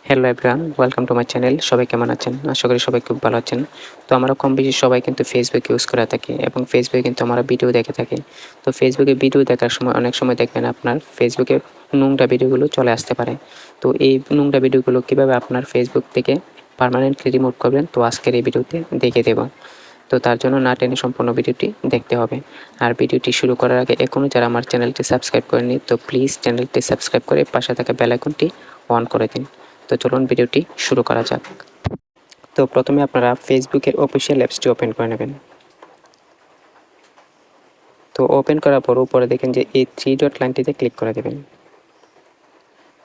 Hello everyone, welcome to my channel. সবাই কেমন আছেন? আশা করি সবাই খুব ভালো আছেন। তো আমরা কম বেশি সবাই কিন্তু ফেসবুক ইউজ করে থাকি এবং ফেসবুকে কিন্তু আমরা ভিডিও দেখে থাকি। তো ফেসবুকে ভিডিও দেখার সময় অনেক সময় দেখবেন আপনার ফেসবুকে নোংরা ভিডিওগুলো চলে আসতে পারে। তো এই নোংরা ভিডিওগুলো কীভাবে আপনার ফেসবুক থেকে পার্মানেন্টলি রিমুভ করবেন, তো আজকের এই ভিডিওতে দেখে দেব। তো তার জন্য না টেনে সম্পূর্ণ ভিডিওটি দেখতে হবে। আর ভিডিওটি শুরু করার আগে এখনও যারা আমার চ্যানেলটি সাবস্ক্রাইব করেনি, তো প্লিজ চ্যানেলটি সাবস্ক্রাইব করে পাশে থাকা বেল আইকনটি অন করে দিন। তো চলুন ভিডিওটি শুরু করা যাক। তো প্রথমে আপনারা ফেসবুকের অফিসিয়াল অ্যাপসটি ওপেন করে নেবেন। তো ওপেন করার পর উপরে দেখেন যে এই 3 ডট লাইনটিতে ক্লিক করে দেবেন।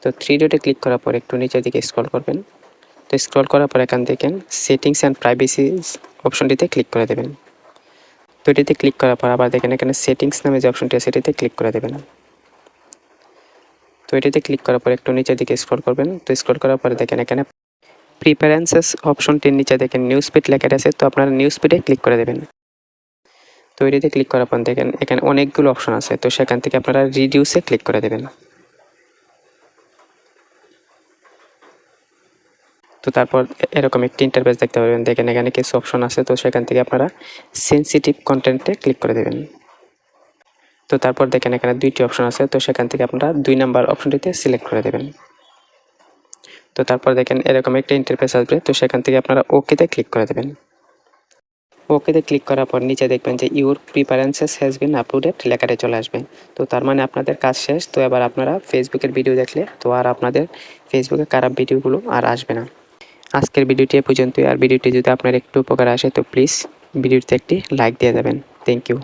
তো 3 ডটে ক্লিক করার পর একটু নিচের দিকে স্ক্রল করবেন। তো স্ক্রল করার পর এখান দেখেন সেটিংস অ্যান্ড প্রাইভেসি অপশনটিতে ক্লিক করে দেবেন। তো এটিতে ক্লিক করার পর আবার দেখেন এখানে সেটিংস নামে যে অপশনটি আছে সেটিতে ক্লিক করে দেবেন। তো এটিতে ক্লিক করার পর একটু নিচের দিকে স্ক্রল করবেন। তো স্ক্রল করার পরে দেখেন এখানে প্রিফারেন্সেস অপশনটির নিচে দেখেন নিউজ ফিড লেখা আছে, তো আপনারা নিউজ ফিডে ক্লিক করে দেবেন। তো এটিতে ক্লিক করার পর দেখেন এখানে অনেকগুলো অপশন আছে, তো সেখান থেকে আপনারা রিডিউসে ক্লিক করে দেবেন। তো তারপর এরকম একটি ইন্টারফেস দেখতে পাবেন। দেখেন এখানে কিছু অপশন আছে, তো সেখান থেকে আপনারা সেনসিটিভ কন্টেন্টে ক্লিক করে দেবেন। তো তারপর দেখেন এখানে 2টি অপশন আছে, তো সেখান থেকে আপনারা 2 নাম্বার অপশনটিতে সিলেক্ট করে দেবেন। তো তারপর দেখেন এরকম একটা ইন্টারফেস আসবে, তো সেখান থেকে আপনারা ওকেতে ক্লিক করে দেবেন। ওকেতে ক্লিক করার পর নিচে দেখবেন যে your preferences has been uploaded লেখাটা চলে আসবে। তো তার মানে আপনাদের কাজ শেষ। তো এবার আপনারা ফেসবুকের ভিডিও দেখলে তো আর আপনাদের ফেসবুকে খারাপ ভিডিওগুলো আর আসবে না। আজকের ভিডিওটি এ পর্যন্তই। আর ভিডিওটি যদি আপনার একটু উপকার আসে তো প্লিজ ভিডিওতে একটি লাইক দিয়ে যাবেন। Thank you.